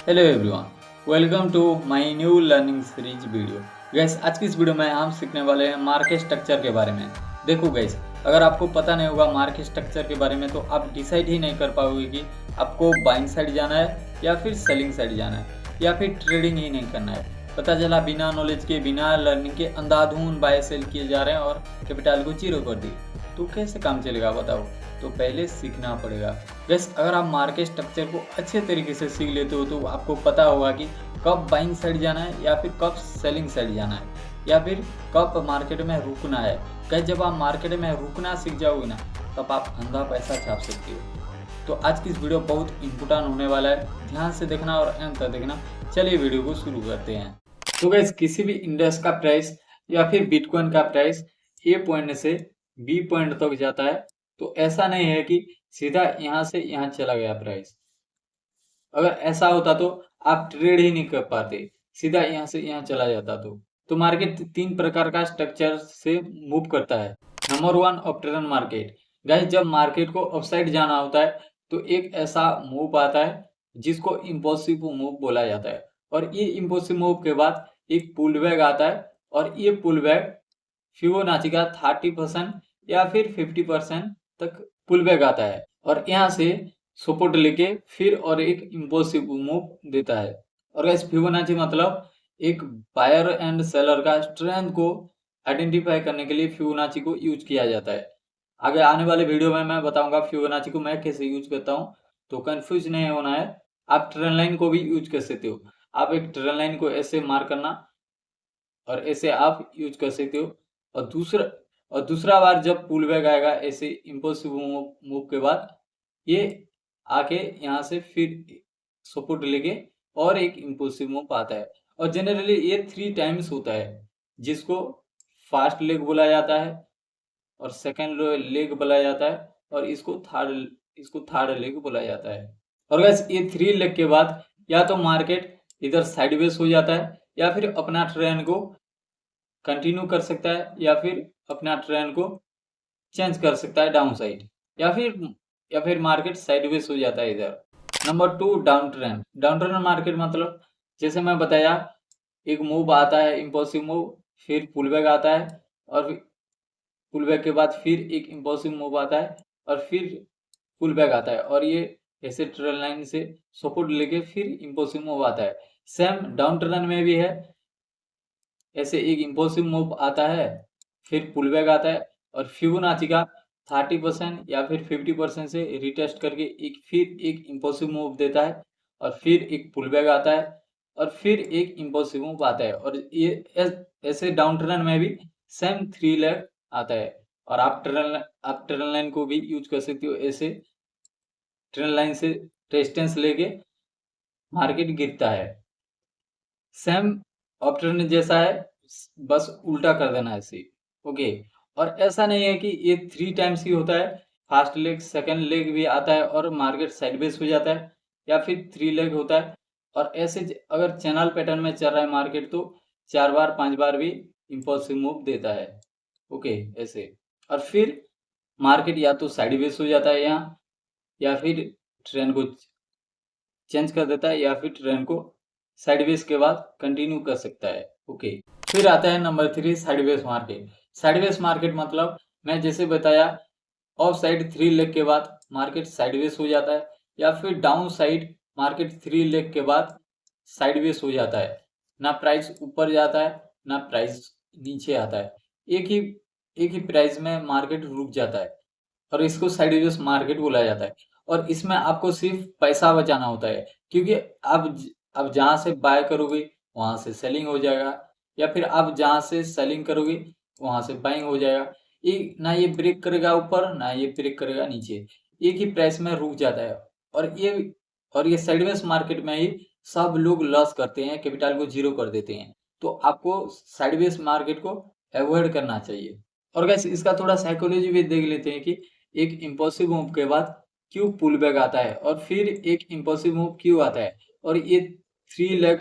Hello everyone, welcome to my new learning series video. Guys आज की इस video में हम सीखने वाले हैं मार्केट स्ट्रक्चर के बारे में। देखो गैस, अगर आपको पता नहीं होगा मार्केट स्ट्रक्चर के बारे में तो आप डिसाइड ही नहीं कर पाओगे कि आपको बाइंग साइड जाना है या फिर सेलिंग साइड जाना है या फिर ट्रेडिंग ही नहीं करना है। पता चला बिना नॉलेज के, बिना लर्निंग के अंधाधुंध बाय सेल किए जा रहे हैं और कैपिटल को जीरो कर दी, तो कैसे काम चलेगा बताओ। तो पहले सीखना पड़ेगा। गैस अगर आप मार्केट स्ट्रक्चर को अच्छे तरीके से सीख लेते हो तो आपको पता होगा कि कब बाइंग साइड जाना है या फिर कब सेलिंग साइड जाना है या फिर कब मार्केट में रुकना है। गैस जब आप मार्केट में रुकना सीख जाओगे ना, तब आप अंधा पैसा छाप सकते हो। तो आज की इस वीडियो बहुत इंपॉर्टेंट होने वाला है, ध्यान से देखना और अंत तक देखना। चलिए वीडियो को शुरू करते हैं। तो गैस किसी भी इंडेक्स का प्राइस या फिर बिटकॉइन का प्राइस ए पॉइंट से बी पॉइंट तक जाता है, तो ऐसा नहीं है कि सीधा यहाँ से यहाँ चला गया प्राइस। अगर ऐसा होता तो आप ट्रेड ही नहीं कर पाते, सीधा यहाँ से यहाँ चला जाता। तो मार्केट तीन प्रकार का स्ट्रक्चर से मूव करता है। Number one, uptrend market. Guys जब मार्केट को अपसाइड जाना होता है तो एक ऐसा मूव आता है जिसको इम्पल्सिव मूव बोला जाता है, और ये इम्पल्सिव मूव के बाद एक पुल बैक आता है, और ये पुल बैक फिबोनाची का 30% या फिर 50% तक पुल बैक आता है, और यहाँ से सपोर्ट लेके फिर और एक इम्पल्सिव मूव देता है। और गाइस फिबोनाची मतलब एक बायर एंड सेलर का स्ट्रेंथ को आइडेंटिफाई करने के लिए फिबोनाची को यूज किया जाता है। आगे आने वाले वीडियो में मैं बताऊंगा फिबोनाची को मैं कैसे यूज करता हूँ, तो कंफ्यूज नहीं होना है। आप ट्रेंड लाइन को भी यूज कर सकते हो। आप एक ट्रेंड लाइन को ऐसे मार्क करना और ऐसे आप यूज कर सकते हो। और दूसरा बार जब पुल बैक आएगा ऐसे इम्पल्सिव मूव के बाद, ये आके यहाँ से फिर सपोर्ट लेके और एक इम्पल्सिव मूव आता है। और जनरली ये 3 टाइम्स होता है, जिसको फास्ट लेग बोला जाता है और सेकंड लेग बोला जाता है और इसको थर्ड लेग बोला जाता है। और गैस ये 3 लेग के बाद या तो मार्केट इधर साइडवेज हो जाता है या फिर अपना ट्रेंड को कंटिन्यू कर सकता है या फिर अपना ट्रेंड को चेंज कर सकता है डाउन साइड, या फिर मार्केट साइडवेज हो जाता है इधर। Number 2, down trend. Down trend market मतलब जैसे मैं बताया, एक मूव आता है इम्पल्सिव मूव, फिर पुल बैक आता है, और पुल बैक के बाद फिर एक इम्पल्सिव मूव आता है और फिर पुल बैक आता है, और ये ऐसे ट्रेंड लाइन से सपोर्ट लेके फिर इम्पल्सिव मूव आता है। सेम डाउन ट्रेंड में भी है, ऐसे एक इम्पल्सिव मूव आता है, फिर पुल बैक आता है, और फिबोनाची का 30% या फिर 50% से रिटेस्ट करके फिर एक इम्पल्सिव मूव देता है, और फिर एक पुल बैक आता है, और फिर एक इम्पल्सिव मूव आता है। और ये ऐसे डाउन ट्रेंड में भी सेम 3 लेग आता है। और आप ट्रेंड लाइन को भी यूज कर सकते हो, ऐसे ट्रेंड लाइन से रेजिस्टेंस लेके मार्केट गिरता है। सेम ऑप्शन जैसा है, बस उल्टा कर देना है ऐसे। ओके। और ऐसा नहीं है कि ये 3 टाइम्स ही होता है, फास्ट लेग सेकंड लेग भी आता है और मार्केट साइडवेज हो जाता है, या फिर 3 लेग होता है। और ऐसे अगर चैनल पैटर्न में चल रहा है मार्केट तो 4 बार 5 बार भी इम्पल्सिव मूव देता है। ओके ऐसे। और फिर मार्केट या तो साइडवेज हो जाता है यहाँ, या फिर ट्रेंड को चेंज कर देता है, या फिर ट्रेंड को साइडवेज के बाद कंटिन्यू कर सकता है। ओके। फिर आता है number 3, sideways market. Sideways market मतलब मैं जैसे बताया, ऑफ साइड 3 लेग के बाद मार्केट साइडवेज हो जाता है, या फिर डाउन साइड मार्केट 3 लेग के बाद साइडवेज हो जाता है। ना प्राइस ऊपर जाता है ना प्राइस नीचे आता है, एक ही प्राइस में मार्केट रुक जाता है, और इसको साइडवेज मार्केट बोला जाता है। और इसमें आपको सिर्फ पैसा बचाना होता है, क्योंकि आप जहां से बाय करोगे वहां से सेलिंग हो जाएगा, या फिर आप जहां से सेलिंग करोगे वहां से बाइंग हो जाएगा। ये ना ये ब्रेक करेगा ऊपर ना ये ब्रेक करेगा नीचे, एक ही प्राइस में रुक जाता है। और ये साइडवेज मार्केट में ही सब लोग लॉस करते हैं, कैपिटल को जीरो कर देते हैं। तो आपको साइडवेज मार्केट को अवॉइड करना चाहिए। और गैस इसका थोड़ा साइकोलॉजी भी देख लेते हैं कि एक इम्पल्सिव मूव के बाद क्यों पुल बैक आता है, और फिर एक इम्पल्सिव मूव क्यों आता है, और ये 3 लेग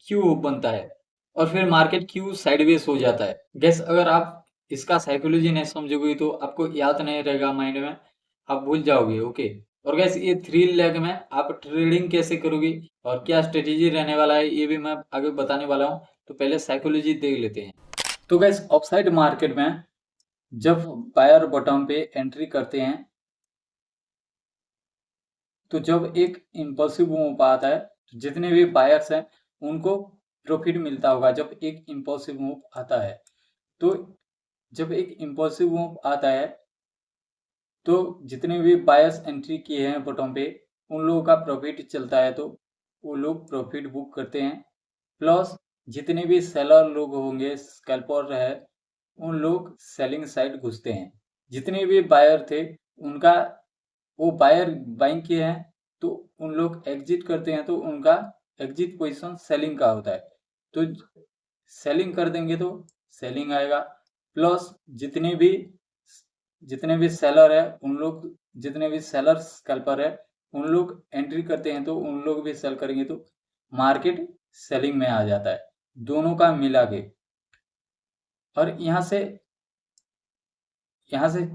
क्यों बनता है, और फिर मार्केट क्यों साइडवेज हो जाता है। गैस अगर आप इसका साइकोलॉजी नहीं समझोगे तो आपको याद नहीं रहेगा माइंड में, आप भूल जाओगे। ओके। और गैस ये 3 लेग में आप ट्रेडिंग कैसे करोगे और क्या स्ट्रेटेजी रहने वाला है ये भी मैं आगे बताने वाला हूँ। तो पहले साइकोलॉजी देख लेते हैं। तो गैस ऑफसाइड मार्केट में जब बायर बॉटम पे एंट्री करते हैं तो जब एक इम्पल्सिव मूव आता है तो जितने भी बायर्स हैं उनको प्रॉफिट मिलता होगा। जब एक इम्पल्सिव मूव आता है तो जब एक इम्पल्सिव मूव आता है तो जितने भी बायर्स एंट्री किए हैं बॉटम पे उन लोगों का प्रॉफिट चलता है तो वो लोग प्रॉफिट बुक करते हैं। प्लस जितने भी सेलर लोग होंगे स्कैल्पर है उन लोग सेलिंग साइड घुसते हैं। जितने भी बायर थे उनका वो बायर बाइंग किए हैं तो उन लोग एग्जिट करते हैं तो उनका एग्जिट पोजीशन सेलिंग का होता है। तो सेलिंग कर देंगे तो सेलिंग आएगा। प्लस जितने भी सेलर है उन लोग जितने भी सेलर स्कैल्पर है उन लोग एंट्री करते हैं तो उन लोग भी सेल करेंगे तो मार्केट सेलिंग में आ जाता है दोनों का मिला के। और यहाँ से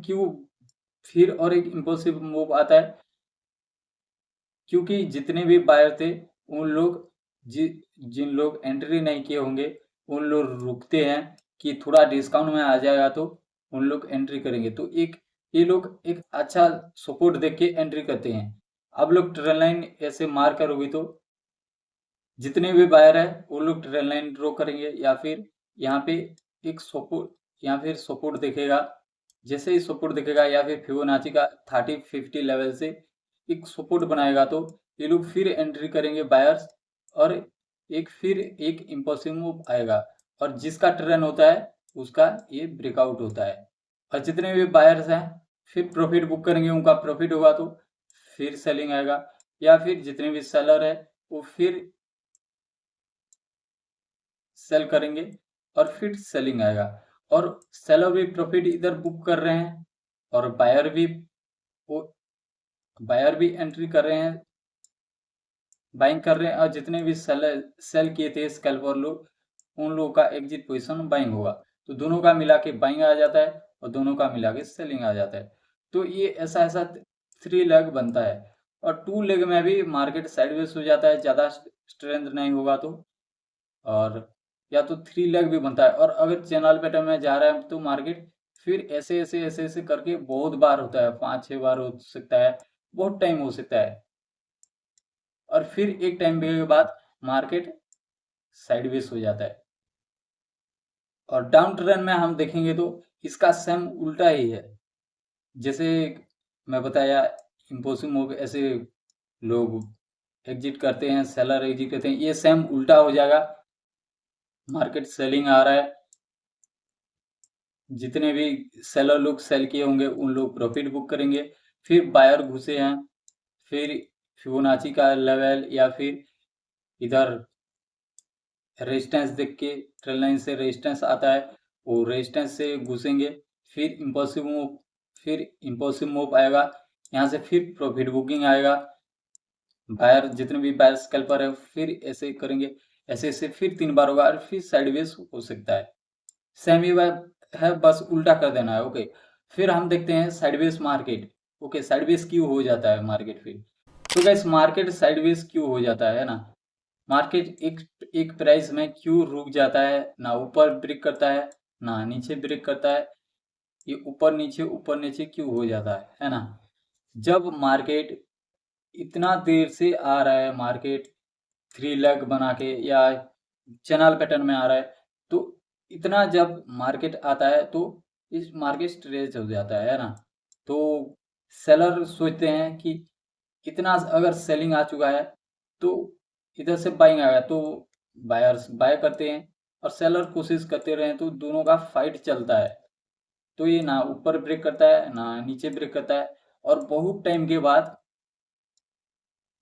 क्यों फिर और एक इम्पल्सिव मूव आता है क्योंकि जितने भी बायर थे उन लोग जिन लोग एंट्री नहीं किए होंगे उन लोग रुकते हैं कि थोड़ा डिस्काउंट में आ जाएगा तो उन लोग एंट्री करेंगे। तो ये लोग एक अच्छा सपोर्ट देख के एंट्री करते हैं। अब लोग ट्रेन लाइन ऐसे मार करोगे तो जितने भी बायर है वो लोग ट्रेन लाइन ड्रॉ करेंगे या फिर यहाँ पे एक सपोर्ट या फिर सपोर्ट दिखेगा। जैसे ही सपोर्ट दिखेगा या फिर फिबोनाची का 30-50 लेवल से एक सपोर्ट बनाएगा तो ये लोग फिर एंट्री करेंगे बायर्स और फिर एक इम्पल्सिव मूव आएगा और जिसका ट्रेन होता है उसका ये ब्रेकआउट होता है। और जितने भी बायर्स हैं फिर प्रॉफिट बुक करेंगे उनका प्रॉफिट होगा तो फिर सेलिंग आएगा या फिर जितने भी सेलर है वो फिर सेल करेंगे और फिर सेलिंग आएगा। और सेलर भी प्रॉफिट इधर बुक कर रहे हैं और बायर भी एंट्री कर रहे हैं बाइंग कर रहे हैं और जितने भी सेल किए थे स्कैल्पर लोग उन लोगों का एग्जिट पोजीशन बाइंग होगा तो दोनों का मिला के बाइंग आ जाता है और दोनों का मिला के सेलिंग आ जाता है। तो ये ऐसा ऐसा 3 लेग बनता है। और 2 लेग में भी मार्केट साइडवेज हो जाता है ज़्यादा स्ट्रेंथ नहीं होगा तो। और या तो 3 लेग भी बनता है और अगर चैनल पैटर्न में जा रहा है तो मार्केट फिर ऐसे करके बहुत बार होता है 5-6 बार हो सकता है बहुत टाइम हो सकता है। और फिर एक टाइम के बाद मार्केट साइडवेज हो जाता है। और डाउन ट्रेंड में हम देखेंगे तो इसका सेम उल्टा ही है। जैसे मैं बताया इम्पोसिंग मूव ऐसे लोग एग्जिट करते हैं सेलर एग्जिट करते हैं ये सेम उल्टा हो जाएगा। मार्केट सेलिंग आ रहा है जितने भी सेलर लोग सेल किए होंगे उन लोग प्रॉफिट बुक करेंगे। फिर बायर घुसे हैं फिर फिबोनाची का लेवल या फिर इधर रेजिस्टेंस देख के ट्रेल लाइन से रेजिस्टेंस आता है वो रेजिस्टेंस से घुसेंगे फिर इम्पल्सिव मूव आएगा यहाँ से फिर प्रॉफिट बुकिंग आएगा। बायर जितने भी बायर स्कैल्पर है फिर ऐसे करेंगे ऐसे फिर 3 बार होगा और फिर साइडवेज हो सकता है। सेम ही बात है बस उल्टा कर देना है। ओके फिर हम देखते हैं साइडवेज मार्केट। ओके साइडवेज क्यों हो जाता है मार्केट फिर। तो गैस मार्केट साइडवेज क्यों हो जाता है ना मार्केट एक प्राइस में क्यों रुक जाता है ना ऊपर ब्रेक करता है ना नीचे ब्रेक करता है। ये ऊपर नीचे क्यों हो जाता है ना। जब मार्केट इतना देर से आ रहा है मार्केट 3 लेग बना के या चैनल पैटर्न में आ रहा है तो इतना जब मार्केट आता है तो इस मार्केट स्ट्रेच हो जाता है ना। तो सेलर सोचते हैं कि इतना अगर सेलिंग आ चुका है तो इधर से बाइंग आएगा तो बायर्स बाय करते हैं और सेलर कोशिश करते रहे तो दोनों का फाइट चलता है। तो ये ना ऊपर ब्रेक करता है ना नीचे ब्रेक करता है और बहुत टाइम के बाद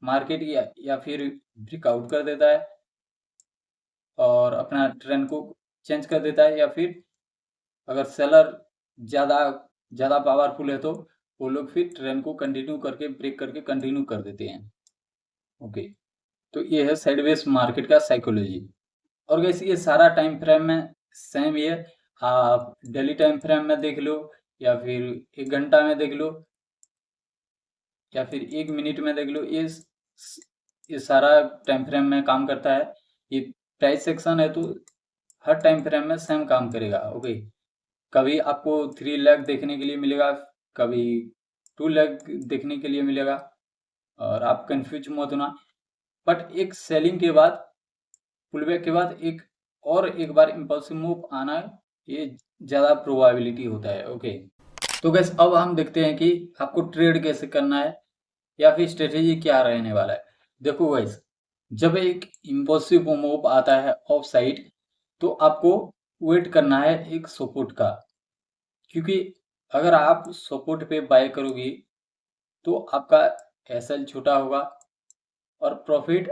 मार्केट या फिर ब्रेकआउट कर देता है और अपना ट्रेंड को चेंज कर देता है। या फिर अगर सेलर ज़्यादा ज़्यादा पावरफुल है तो वो लोग फिर ट्रेंड को कंटिन्यू करके ब्रेक करके कंटिन्यू कर देते हैं। ओके तो ये है साइडवेज मार्केट का साइकोलॉजी। और वैसे ये सारा टाइम फ्रेम में सेम ही है। आप डेली टाइम फ्रेम में देख लो या फिर 1 घंटा में देख लो या फिर 1 मिनट में देख लो, ये सारा टाइम फ्रेम में काम करता है। ये प्राइस सेक्शन है तो हर टाइम फ्रेम में सेम काम करेगा। ओके, कभी आपको 3 लाख देखने के लिए मिलेगा, कभी 2 लाख देखने के लिए मिलेगा, और आप कंफ्यूज मत होना। बट एक सेलिंग के बाद, पुलबैक के बाद एक बार इम्पल्सिव मूव आना, ये ज़्यादा प्रोबेबिलिटी होता है। ओके, तो गैस अब हम देखते हैं कि आपको ट्रेड कैसे करना है या फिर स्ट्रेटेजी क्या रहने वाला है। देखो गाइस, जब एक इम्पल्सिव मूव आता है ऑफ साइड, तो आपको वेट करना है एक सपोर्ट का, क्योंकि अगर आप सपोर्ट पे बाय करोगे तो आपका एसएल छोटा होगा और प्रॉफिट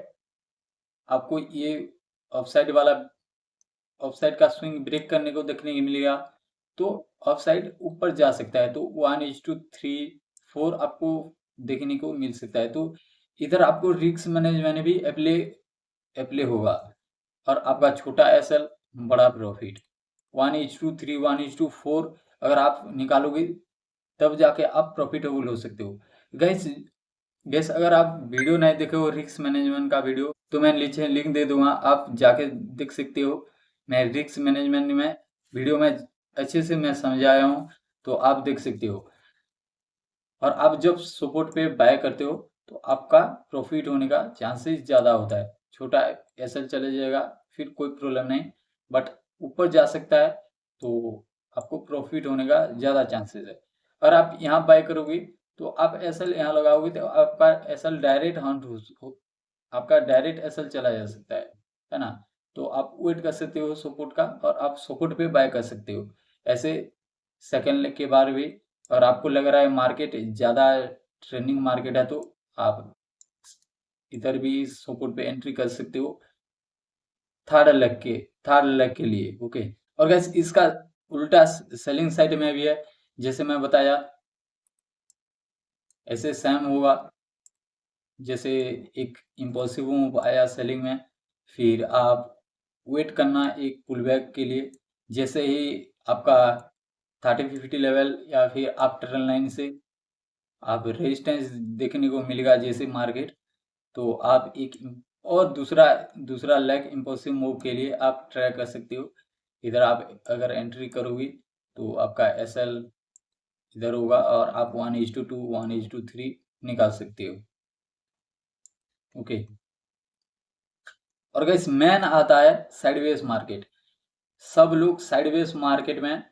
आपको ये ऑफसाइड का स्विंग ब्रेक करने को देखने को मिलेगा। तो ऑफसाइड ऊपर जा सकता है, तो 1:3 4 आपको देखने को मिल सकता है। तो इधर आपको रिस्क मैनेजमेंट भी अप्ले होगा और आपका छोटा एसएल बड़ा प्रॉफिट 1:3 1:4 अगर आप निकालोगे तब जाके आप प्रॉफिटेबल हो सकते हो। गैस अगर आप वीडियो नहीं देखे हो रिस्क मैनेजमेंट का वीडियो, तो मैं नीचे लिंक दे दूंगा, आप जाके देख सकते हो। मैं रिस्क मैनेजमेंट में वीडियो में अच्छे से मैं समझाया हूँ, तो आप देख सकते हो। और आप जब सपोर्ट पे बाय करते हो तो आपका प्रॉफिट होने का चांसेस ज़्यादा होता है। छोटा एसएल चले जाएगा फिर कोई प्रॉब्लम नहीं, बट ऊपर जा सकता है तो आपको प्रॉफिट होने का ज़्यादा चांसेस है। और आप यहाँ बाय करोगे तो आप एसएल यहाँ लगाओगे तो आपका एसएल डायरेक्ट हंट हो, आपका डायरेक्ट एसएल चला जा सकता है ना। तो आप वेट कर सकते हो सपोर्ट का और आप सपोर्ट पे बाय कर सकते हो ऐसे सेकेंड लेग के बाद भी। और आपको लग रहा है मार्केट ज़्यादा ट्रेंडिंग मार्केट है तो आप इधर भी सपोर्ट पे एंट्री कर सकते हो थर्ड लेग के लिए। ओके, और गैस इसका उल्टा सेलिंग साइड में भी है, जैसे मैं बताया ऐसे सेम होगा। जैसे एक इम्पल्सिव मूव आया सेलिंग में, फिर आप वेट करना एक पुल बैक के लिए। जैसे ही आपका 30-50 लेवल या फिर आप ट्रेल लाइन से आप रेजिस्टेंस देखने को मिलेगा जैसे मार्केट, तो आप एक और दूसरा लेग इम्पल्सिव मूव के लिए आप ट्राई कर सकते हो। इधर आप अगर एंट्री करोगी तो आपका एसएल इधर होगा और आप 1:2 1:3 निकाल सकते हो। ओके, और गाइस मेन आता है साइडवेज मार्केट। सब लोग साइडवेज मार्केट में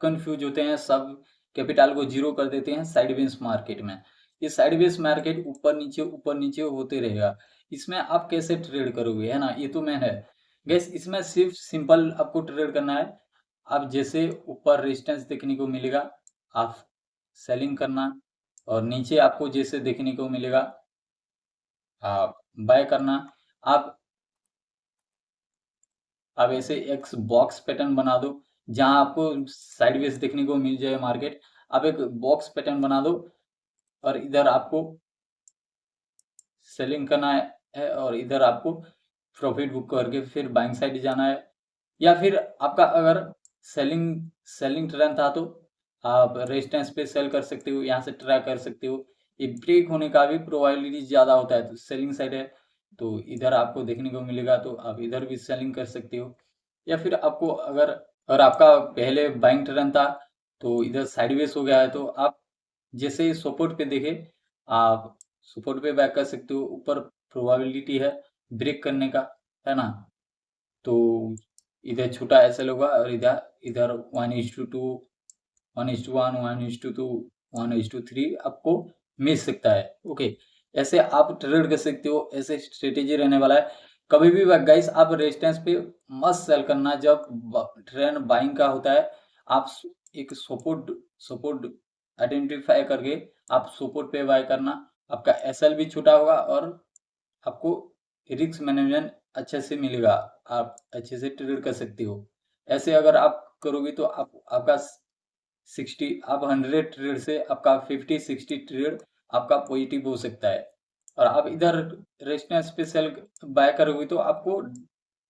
कंफ्यूज होते हैं, सब कैपिटल को जीरो कर देते हैं साइडवेज मार्केट में। ये साइडवेज मार्केट ऊपर नीचे होते रहेगा। इसमें आप कैसे ट्रेड करोगे, है ना, ये तो मेन है। गैस इसमें सिर्फ सिंपल आपको ट्रेड करना है। आप जैसे ऊपर रेजिस्टेंस देखने को मिलेगा आप सेलिंग करना, और नीचे आपको जैसे देखने को मिलेगा आप बाय करना। आप ऐसे एक बॉक्स पैटर्न बना दो जहां आपको साइडवेज देखने को मिल जाए मार्केट। आप एक बॉक्स पैटर्न बना दो और इधर आपको सेलिंग करना है और इधर आपको प्रॉफिट बुक करके फिर बाइंग साइड जाना है। या फिर आपका अगर सेलिंग ट्रेंड था तो आप रेजिस्टेंस पे सेल कर सकते हो, यहाँ से ट्राई कर सकते हो। ये ब्रेक होने का भी प्रोबेबिलिटी ज़्यादा होता है, तो सेलिंग साइड है तो इधर आपको देखने को मिलेगा, तो आप इधर भी सेलिंग कर सकते हो। या फिर आपको अगर आपका पहले बाइंग ट्रेंड था तो इधर साइडवेज हो गया है, तो आप जैसे सपोर्ट पे देखे आप सपोर्ट पे बैक कर सकते हो। ऊपर प्रोबेबिलिटी है ब्रेक करने का, है ना। तो इधर छोटा एसएल होगा और इधर इधर 1:2 1:1 1:2 1:3 आपको मिल सकता है। ओके, ऐसे आप ट्रेड कर सकते हो, ऐसे स्ट्रेटेजी रहने वाला है। कभी भी गाइस आप रेजिस्टेंस पे मस्त सेल करना जब ट्रेंड बाइंग का होता है। आप एक सपोर्ट आइडेंटिफाई करके आप सपोर्ट पे बाय करना। आपका एसएल भी छोटा होगा और आपको रिस्क मैनेजमेंट अच्छे से मिलेगा, आप अच्छे से ट्रेड कर सकते हो। ऐसे अगर आप करोगे तो आपका 100 ट्रेड से आपका 50-60 ट्रेड आपका पॉजिटिव हो सकता है। और आप इधर रेजिस्टेंस पे सेल बाय करोगे तो आपको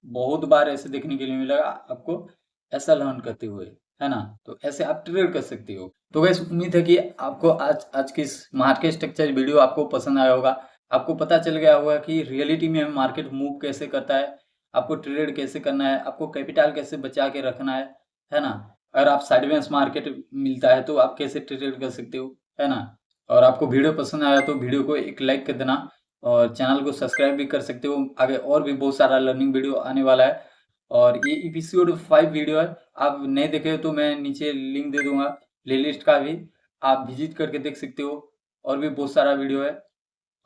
बहुत बार ऐसे देखने के लिए मिलेगा आपको एसएल अर्न करते हुए। है ना। तो ऐसे आप ट्रेड कर सकते हो। तो गाइस उम्मीद है कि आपको आज आज की इस मार्केट स्ट्रक्चर वीडियो आपको पसंद आया होगा। आपको पता चल गया होगा कि रियलिटी में मार्केट मूव कैसे करता है, आपको ट्रेड कैसे करना है, आपको कैपिटल कैसे बचा के रखना है ना। अगर आप साइडवेज मार्केट मिलता है तो आप कैसे ट्रेड कर सकते हो, है ना। और आपको वीडियो पसंद आया तो वीडियो को एक लाइक कर देना और चैनल को सब्सक्राइब भी कर सकते हो। आगे और भी बहुत सारा लर्निंग वीडियो आने वाला है और ये एपिसोड 5 वीडियो है। आप नहीं देखे हो तो मैं नीचे लिंक दे दूंगा प्लेलिस्ट का भी, आप विजिट करके देख सकते हो। और भी बहुत सारा वीडियो है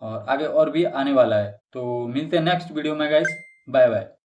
और आगे और भी आने वाला है। तो मिलते हैं नेक्स्ट वीडियो में गाइस, बाय बाय।